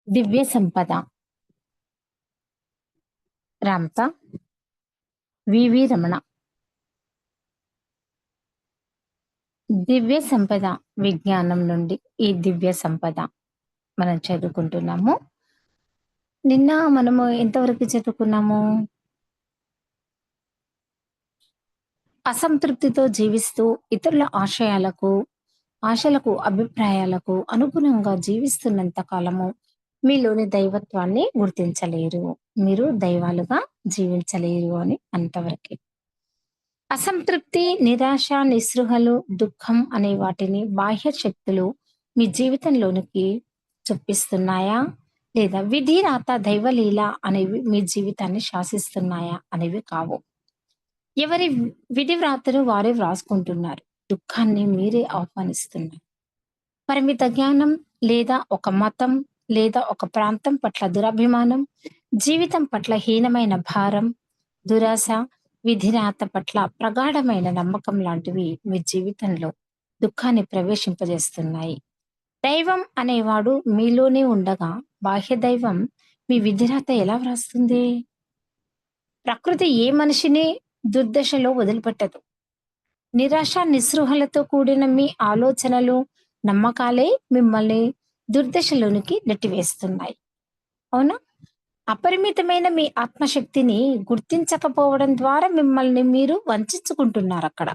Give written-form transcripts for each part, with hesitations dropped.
దివ్య సంపద. రామ్త. వివి రమణ. దివ్య సంపద విజ్ఞానం నుండి ఈ దివ్య సంపద మనం చదువుకుంటున్నాము. నిన్న మనము ఎంతవరకు చదువుకున్నాము? అసంతృప్తితో జీవిస్తూ ఇతరుల ఆశలకు అభిప్రాయాలకు అనుగుణంగా జీవిస్తున్నంత కాలము మీలోని దైవత్వాన్ని గుర్తించలేరు. మీరు దైవాలుగా జీవించలేరు అని అంతవరకే. అసంతృప్తి, నిరాశ, నిస్పృహలు, దుఃఖం అనే వాటిని బాహ్య శక్తులు మీ జీవితంలోనికి చొప్పిస్తున్నాయా? లేదా విధి, రాత, దైవలీల అనేవి మీ జీవితాన్ని శాసిస్తున్నాయా అనేవి కావు. ఎవరి విధి వ్రాతను వారే వ్రాసుకుంటున్నారు. దుఃఖాన్ని మీరే ఆహ్వానిస్తున్నారు. పరిమిత జ్ఞానం లేదా ఒక మతం లేదా ఒక ప్రాంతం పట్ల దురభిమానం, జీవితం పట్ల హీనమైన భారం, దురాశ, విధిరాత పట్ల ప్రగాఢమైన నమ్మకం లాంటివి మీ జీవితంలో దుఃఖాన్ని ప్రవేశింపజేస్తున్నాయి. దైవం అనేవాడు మీలోనే ఉండగా బాహ్య దైవం మీ విధిరాత ఎలా వ్రాస్తుంది? ప్రకృతి ఏ మనిషిని దుర్దశలో వదిలిపెట్టదు. నిరాశ, నిస్పృహలతో కూడిన మీ ఆలోచనలు, నమ్మకాలే మిమ్మల్ని దుర్దశలోనికి నెట్టివేస్తున్నాయి. అవునా? అపరిమితమైన మీ ఆత్మశక్తిని గుర్తించకపోవడం ద్వారా మిమ్మల్ని మీరు వంచుకుంటున్నారక్కడ.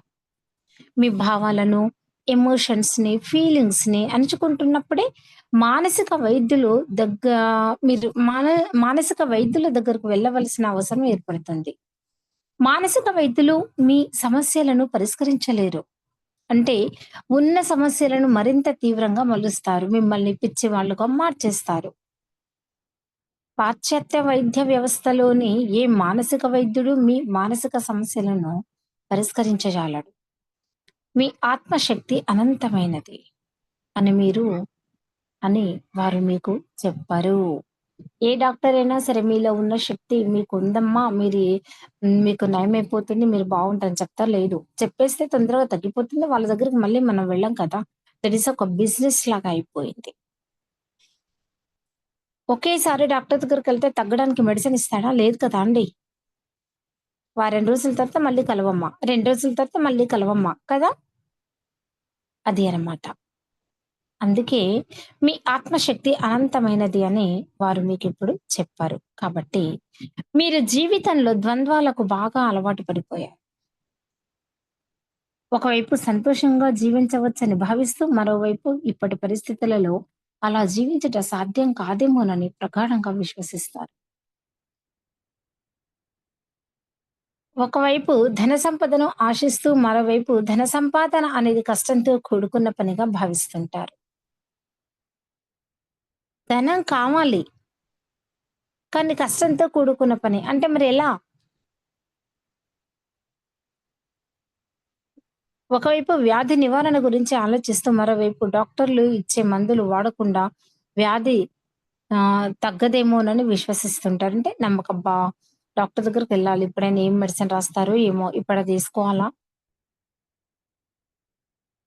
మీ భావాలను, ఎమోషన్స్‌ని, ఫీలింగ్స్‌ని అణుచుకుంటున్నప్పుడే మానసిక వైద్యులు దగ్గ మీరు మానసిక వైద్యుల దగ్గరకు వెళ్ళవలసిన అవసరం ఏర్పడుతుంది. మానసిక వైద్యులు మీ సమస్యలను పరిష్కరించలేరు. అంటే ఉన్న సమస్యలను మరింత తీవ్రంగా మలుస్తారు. మిమ్మల్ని పిచ్చివాళ్ళుగా మార్చేస్తారు. పాశ్చాత్య వైద్య వ్యవస్థలోని ఏ మానసిక వైద్యుడు మీ మానసిక సమస్యలను పరిష్కరించజాలడు. మీ ఆత్మశక్తి అనంతమైనది అని వారు మీకు చెప్పరు. ఏ డాక్టర్ అయినా సరే మీలో ఉన్న శక్తి మీకుందమ్మా, మీకు నయమైపోతుంది, మీరు బాగుంటారని చెప్తారు? లేదు. చెప్పేస్తే తొందరగా తగ్గిపోతుంది. వాళ్ళ దగ్గరికి మళ్ళీ మనం వెళ్ళం కదా! దట్ ఈస్ ఒక బిజినెస్ లాగా అయిపోయింది. ఒకేసారి డాక్టర్ దగ్గరికెళ్తే తగ్గడానికి మెడిసిన్ ఇస్తాడా? లేదు కదా అండి. వారం రోజుల తర్వాత మళ్ళీ కలవమ్మా, 2 రోజుల తర్వాత మళ్ళీ కలవమ్మా కదా! అది అన్నమాట. అందుకే మీ ఆత్మశక్తి అనంతమైనది అని వారు మీకిప్పుడు చెప్పారు. కాబట్టి మీరు జీవితంలో ద్వంద్వాలకు బాగా అలవాటు పడిపోయారు. ఒకవైపు సంతోషంగా జీవించవచ్చని భావిస్తూ, మరోవైపు ఇప్పటి పరిస్థితులలో అలా జీవించుట సాధ్యం కాదేమోనని ప్రగాఢంగా విశ్వసిస్తారు. ఒకవైపు ధన సంపదను ఆశిస్తూ, మరోవైపు ధన సంపాదన అనేది కష్టంతో కూడుకున్న పనిగా భావిస్తుంటారు. ధనం కావాలి. కానీ కష్టంతో కూడుకున్న పని. అంటే మరి ఎలా? ఒకవైపు వ్యాధి నివారణ గురించి ఆలోచిస్తూ, మరోవైపు డాక్టర్లు ఇచ్చే మందులు వాడకుండా వ్యాధి తగ్గదేమోనని విశ్వసిస్తుంటారు. అంటే నమ్మకబ్బా! డాక్టర్ దగ్గరికెళ్ళాలి. ఇప్పుడైనా ఏం మెడిసిన్ రాస్తారో ఏమో! ఇప్పుడది ఏసుకోవాలా?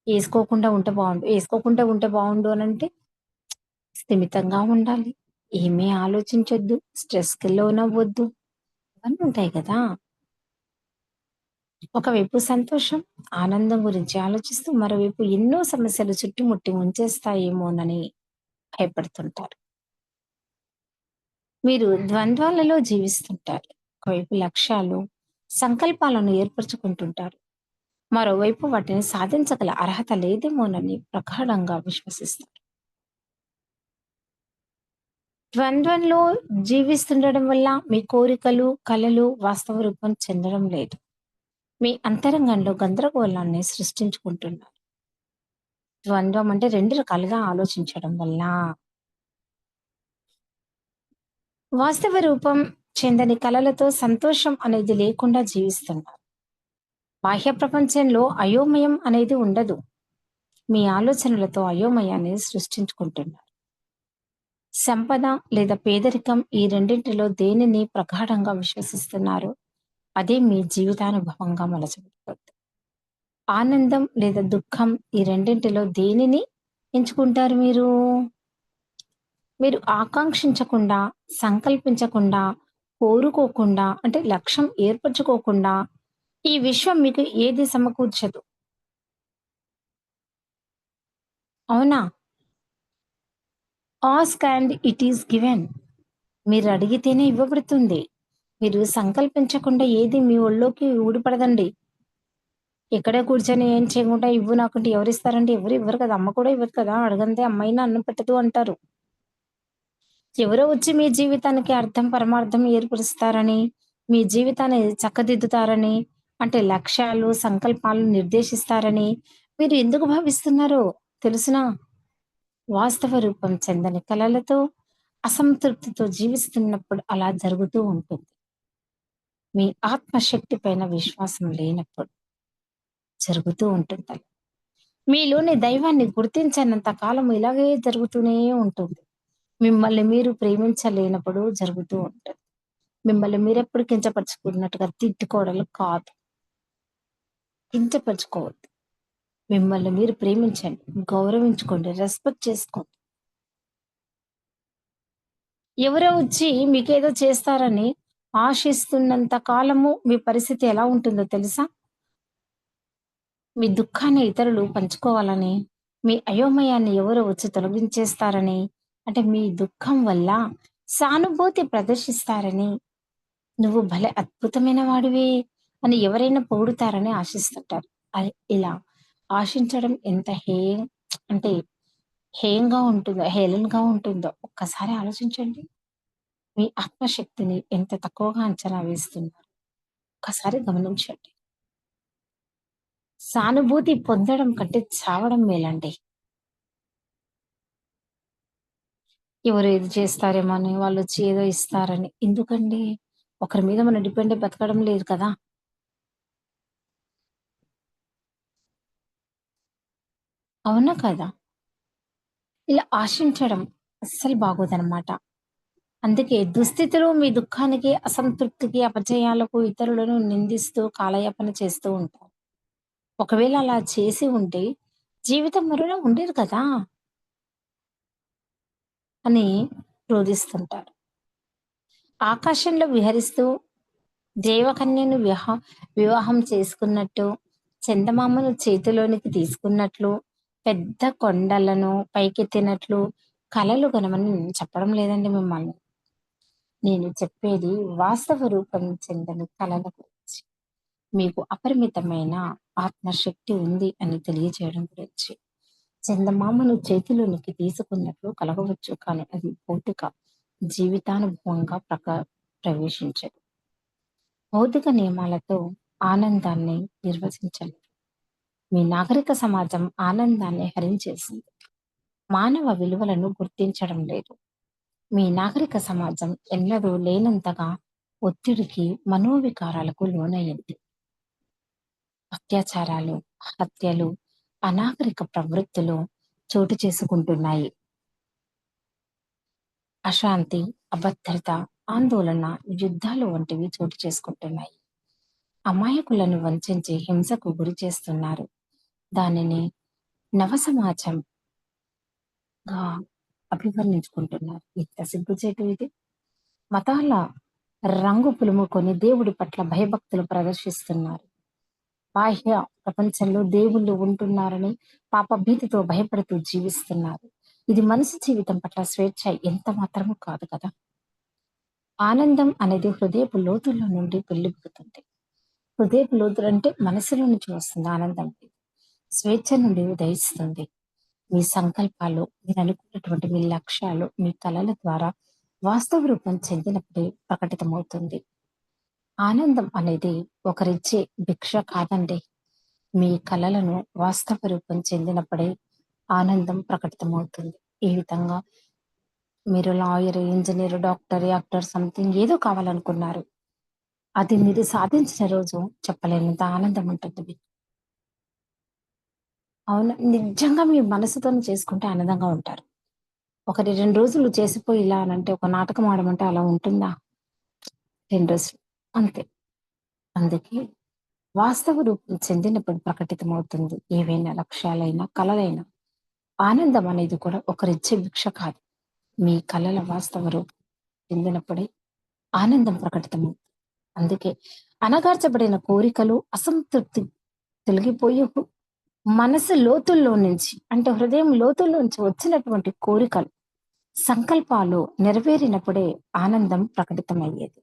ఏసుకోకుండా ఉంటే బావుండు అనంటే స్థిమితంగా ఉండాలి. ఏమీ ఆలోచించొద్దు. స్ట్రెస్‌కి లోనవ్వొద్దు. ఇవన్నీ ఉంటాయి కదా! ఒకవైపు సంతోషం, ఆనందం గురించి ఆలోచిస్తూ, మరోవైపు ఎన్నో సమస్యలు చుట్టుముట్టి ముంచేస్తాయేమోనని భయపడుతుంటారు. మీరు ద్వంద్వాలలో జీవిస్తుంటారు. ఒకవైపు లక్ష్యాలు, సంకల్పాలను ఏర్పరచుకుంటుంటారు. మరోవైపు వాటిని సాధించగల అర్హత లేదేమోనని ప్రగాఢంగా విశ్వసిస్తారు. ద్వంద్వంలో జీవిస్తుండడం వల్ల మీ కోరికలు, కలలు వాస్తవ రూపం చెందడం లేదు. మీ అంతరంగంలో గందరగోళాన్ని సృష్టించుకుంటున్నారు. ద్వంద్వం అంటే 2 రకాలుగా ఆలోచించడం వల్ల. వాస్తవ రూపం చెందని కలలతో సంతోషం అనేది లేకుండా జీవిస్తున్నారు. బాహ్య ప్రపంచంలో అయోమయం అనేది ఉండదు. మీ ఆలోచనలతో అయోమయాన్ని సృష్టించుకుంటున్నారు. సంపద లేదా పేదరికం ఈ రెండింటిలో దేనిని ప్రగాఢంగా విశ్వసిస్తున్నారు? అదే మీ జీవితానుభవంగా మలచబడుతుంది. ఆనందం లేదా దుఃఖం ఈ రెండింటిలో దేనిని ఎంచుకుంటారు మీరు? మీరు ఆకాంక్షించకుండా, సంకల్పించకుండా, కోరుకోకుండా అంటే లక్ష్యం ఏర్పరచుకోకుండా ఈ విశ్వం మీకు ఏది సమకూర్చదు. అవునా? Ask and it is given. మీరడిగితేనే ఇవ్వబడుతుంది. మీరు సంకల్పించకుండా ఏది మీ ఒళ్ళోకి ఊడిపడదండి. ఇక్కడే కూర్చొని ఏం చేయకుండా ఇవ్వు నాకంటే ఎవరిస్తారండి? ఎవరు ఇవ్వరు కదా! అమ్మ కూడా ఇవ్వదు కదా! అడగందే అమ్మయినా అన్నం పెట్టదు అంటారు. ఎవరో వచ్చి మీ జీవితానికి అర్థం, పరమార్థం ఏర్పరుస్తారని, మీ జీవితాన్ని చక్కదిద్దుతారని, అంటే లక్ష్యాలు, సంకల్పాలు నిర్దేశిస్తారని మీరు ఎందుకు భావిస్తున్నారో తెలుసునా? వాస్తవ రూపం చెందని కలలతో, అసంతృప్తితో జీవిస్తున్నప్పుడు అలా జరుగుతూ ఉంటుంది. మీ ఆత్మశక్తి పైన విశ్వాసం లేనప్పుడు జరుగుతూ ఉంటుందలా. మీలోని దైవాన్ని గుర్తించనంత కాలం ఇలాగే జరుగుతూనే ఉంటుంది. మిమ్మల్ని మీరు ప్రేమించలేనప్పుడు జరుగుతూ ఉంటది. మిమ్మల్ని మీరెప్పుడు కించపరుచుకున్నట్టుగా తిట్టుకోవడాలు కాదు. కించపరుచుకోవద్దు. మిమ్మల్ని మీరు ప్రేమించండి. గౌరవించుకోండి. రెస్పెక్ట్ చేసుకోండి. ఎవరో వచ్చి మీకేదో చేస్తారని ఆశిస్తున్నంత కాలము మీ పరిస్థితి ఎలా ఉంటుందో తెలుసా? మీ దుఃఖాన్ని ఇతరులు పంచుకోవాలని, మీ అయోమయాన్ని ఎవరో వచ్చి తొలగించేస్తారని, అంటే మీ దుఃఖం వల్ల సానుభూతి ప్రదర్శిస్తారని, "నువ్వు భలే అద్భుతమైన వాడివి" అని ఎవరైనా పొగుడుతారని ఆశిస్తుంటారు. ఇలా ఆశించడం ఎంత అంటే హేయంగా ఉంటుందో, హేళనగా ఉంటుందో ఒక్కసారి ఆలోచించండి. మీ ఆత్మశక్తిని ఎంత తక్కువగా అంచనా వేస్తున్నారు. ఒక్కసారి గమనించండి. సానుభూతి పొందడం కంటే చావడం మేలండి. ఎవరు ఏది చేస్తారేమో అని, వాళ్ళొచ్చి ఏదో ఇస్తారని. ఎందుకండి? ఒకరి మీద మనం డిపెండ్ అయి బతకడం లేదు కదా! అవునా కదా! ఇలా ఆశించడం అస్సలు బాగోదనమాట. అందుకే దుస్థితిలో మీ దుఃఖానికి, అసంతృప్తికి, అపజయాలకు ఇతరులను నిందిస్తూ కాలయాపన చేస్తూ ఉంటారు. ఒకవేళ అలా చేసి ఉంటే జీవితం మరోలా ఉండేది కదా! అని రోదిస్తుంటారు. ఆకాశంలో విహరిస్తూ దేవకన్యను వివాహం చేసుకున్నట్టు, చందమామను చేతిలోనికి తీసుకున్నట్లు, పెద్ద కొండలను పైకెత్తినట్లు కలలు గనమని నేను చెప్పడం లేదండి మిమ్మల్ని. నేను చెప్పేది వాస్తవ రూపం చెందని కలల గురించి. మీకు అపరిమితమైన ఆత్మశక్తి ఉంది అని తెలియజేయడం గురించి. చందమామను చేతిలోనికి తీసుకున్నట్లు కలగవచ్చు, కానీ అది భౌతిక జీవితానుభవంగా ప్రవేశించదు. భౌతిక నియమాలతో ఆనందాన్ని నిర్వచించలేరు. మీ నాగరిక సమాజం ఆనందాన్ని హరించేసింది. మానవ విలువలను గుర్తించడం లేదు. మీ నాగరిక సమాజం ఎన్నడూ లేనంతగా ఒత్తిడికి, మనోవికారాలకు లోనయ్యింది. అత్యాచారాలు, హత్యలు, అనాగరిక ప్రవృత్తులు చోటు చేసుకుంటున్నాయి. అశాంతి, అభద్రత, ఆందోళన, యుద్ధాలు వంటివి చోటు చేసుకుంటున్నాయి. అమాయకులను వంచించి హింసకు గురి చేస్తున్నారు. దానిని నవసమాజంగా అభివర్ణించుకుంటున్నారు. ఎంత సిగ్గుచేటు ఇది! మతాల రంగు పులుముకొని దేవుడి పట్ల భయభక్తులు ప్రదర్శిస్తున్నారు. బాహ్య ప్రపంచంలో దేవుళ్ళు ఉంటున్నారని పాపభీతితో భయపడుతూ జీవిస్తున్నారు. ఇది మనిషి జీవితం పట్ల స్వేచ్ఛ ఎంత మాత్రమూ కాదు కదా! ఆనందం అనేది హృదయపు లోతుల్లో నుండి పెల్లుబుకుతుంది. హృదయపు లోతులంటే మనసులో నుంచి వస్తుంది ఆనందం. స్వేచ్ఛ నుండి ఉదయిస్తుంది. మీ సంకల్పాలు, మీరనుకున్నటువంటి మీ లక్ష్యాలు, మీ కలల ద్వారా వాస్తవ రూపం చెందినప్పుడే ప్రకటితమవుతుంది. ఆనందం అనేది ఒకరిచ్చే భిక్ష కాదండి. మీ కలలను వాస్తవ రూపం చెందినప్పుడే ఆనందం ప్రకటితమవుతుంది. ఈ విధంగా మీరు lawyer, engineer, doctor, actor something ఏదో కావాలనుకున్నారు. అది మీరు సాధించిన రోజు చెప్పలేనంత ఆనందం ఉంటుంది మీకు. అవును. నిజంగా మీ మనసుతోని చేసుకుంటే ఆనందంగా ఉంటారు. ఒకటి 2 రోజులు చేసిపోయి ఇలా అనంటే ఒక నాటకం ఆడమంటే అలా ఉంటుందా? 2 రోజులు. అంతే. అందుకే వాస్తవ రూపం చెందినప్పుడు ప్రకటితమవుతుంది. ఏవైనా లక్ష్యాలైనా, కలలైనా. ఆనందం అనేది కూడా ఒకరిచ్చే భిక్ష కాదు. మీ కలల వాస్తవ రూపం చెందినప్పుడే ఆనందం ప్రకటితమవుతుంది. అందుకే అణగార్చబడిన కోరికలు, అసంతృప్తి తొలగిపోయి మనసు లోతుల్లో నుంచి అంటే హృదయం లోతుల్లో నుంచి వచ్చినటువంటి కోరికలు, సంకల్పాలు నెరవేరినప్పుడే ఆనందం ప్రకటితమయ్యేది.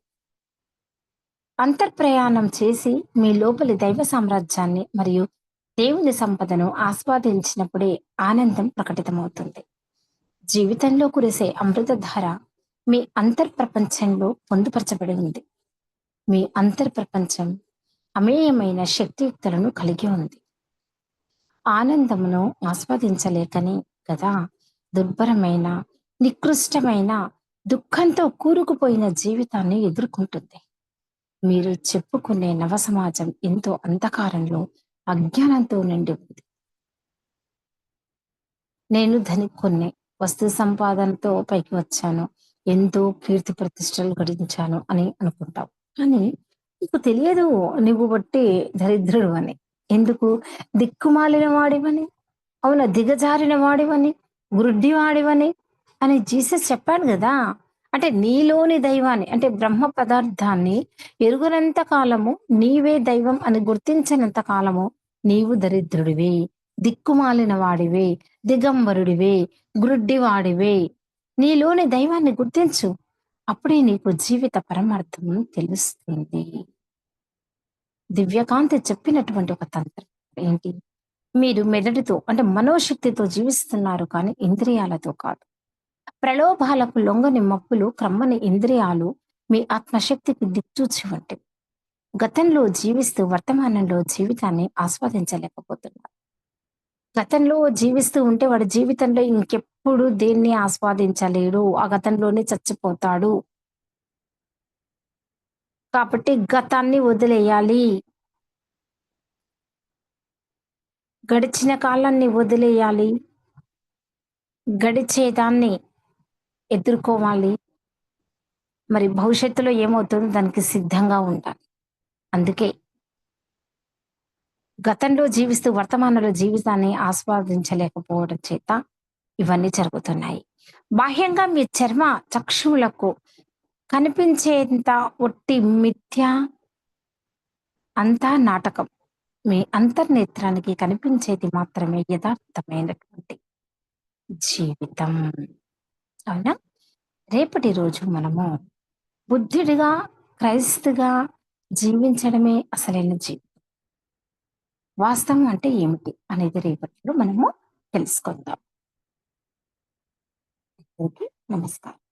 అంతర్ప్రయాణం చేసి మీ లోపలి దైవ సామ్రాజ్యాన్ని మరియు దేవుని సంపదను ఆస్వాదించినప్పుడే ఆనందం ప్రకటితమవుతుంది. జీవితంలో కురిసే అమృతధార మీ అంతర్ప్రపంచంలో పొందుపరచబడి ఉంది. మీ అంతర్ప్రపంచం అమేయమైన శక్తియుక్తులను కలిగి ఉంది. ఆనందమును ఆస్వాదించలేకనే కదా దుర్భరమైన, నికృష్టమైన, దుఃఖంతో కూరుకుపోయిన జీవితాన్ని ఎదుర్కొంటుంది. మీరు చెప్పుకునే నవ సమాజం ఎంతో అంధకారంలో, అజ్ఞానంతో నిండి ఉంది. నేను ధనికుడినే. వస్తు సంపాదనతో పైకి వచ్చాను. ఎంతో కీర్తి ప్రతిష్టలు గడించాను అని అనుకుంటావు. కానీ నీకు తెలియదు నువ్వు బట్టి దరిద్రుడు అని. ఎందుకు? దిక్కుమాలిన వాడివని, అవునా? దిగజారిన వాడివని, గ్రుడ్డివాడివని అని జీసస్ చెప్పాడు గదా! అంటే నీలోని దైవాన్ని అంటే బ్రహ్మ పదార్థాన్ని ఎరుగనంత కాలము నీవే దైవం అని గుర్తించనంత కాలము నీవు దరిద్రుడివే, దిక్కుమాలిన వాడివే, దిగంబరుడివే, గ్రుడ్డివాడివే. నీలోని దైవాన్ని గుర్తించు. అప్పుడే నీకు జీవిత పరమార్థం తెలుస్తుంది. దివ్యకాంతి చెప్పినటువంటి ఒక తంత్రం ఏంటి? మీరు మెదడుతో అంటే మనోశక్తితో జీవిస్తున్నారు కానీ ఇంద్రియాలతో కాదు. ప్రలోభాలకు లొంగని మప్పులు క్రమ్మని ఇంద్రియాలు మీ ఆత్మశక్తికి దిక్సూచి వంటివి. గతంలో జీవిస్తూ వర్తమానంలో జీవితాన్ని ఆస్వాదించలేకపోతున్నారు. గతంలో జీవిస్తూ ఉంటే వాడి జీవితంలో ఇంకెప్పుడు దేన్ని ఆస్వాదించలేడు. ఆ గతంలోనే చచ్చిపోతాడు. కాబట్టి గతాన్ని వదిలేయాలి. గడిచిన కాలాన్ని వదిలేయాలి. గడిచేదాన్ని ఎదుర్కోవాలి. మరి భవిష్యత్తులో ఏమవుతుందో దానికి సిద్ధంగా ఉండాలి. అందుకే గతంలో జీవిస్తూ వర్తమానంలో జీవితాన్ని ఆస్వాదించలేకపోవడం చేత ఇవన్నీ జరుగుతున్నాయి. బాహ్యంగా మీ చర్మ చక్షువులకు కనిపించేంత ఒట్టి మిథ్య అంతా నాటకం. మీ అంతర్నేత్రానికి కనిపించేది మాత్రమే యథార్థమైనటువంటి జీవితం. అవునా? రేపటి రోజు మనము బుద్ధుడిగా, క్రైస్తుగా జీవించడమే అసలైన జీవితం. వాస్తవం అంటే ఏమిటి అనేది రేపటిలో మనము తెలుసుకుందాం. ఓకే. నమస్కారం.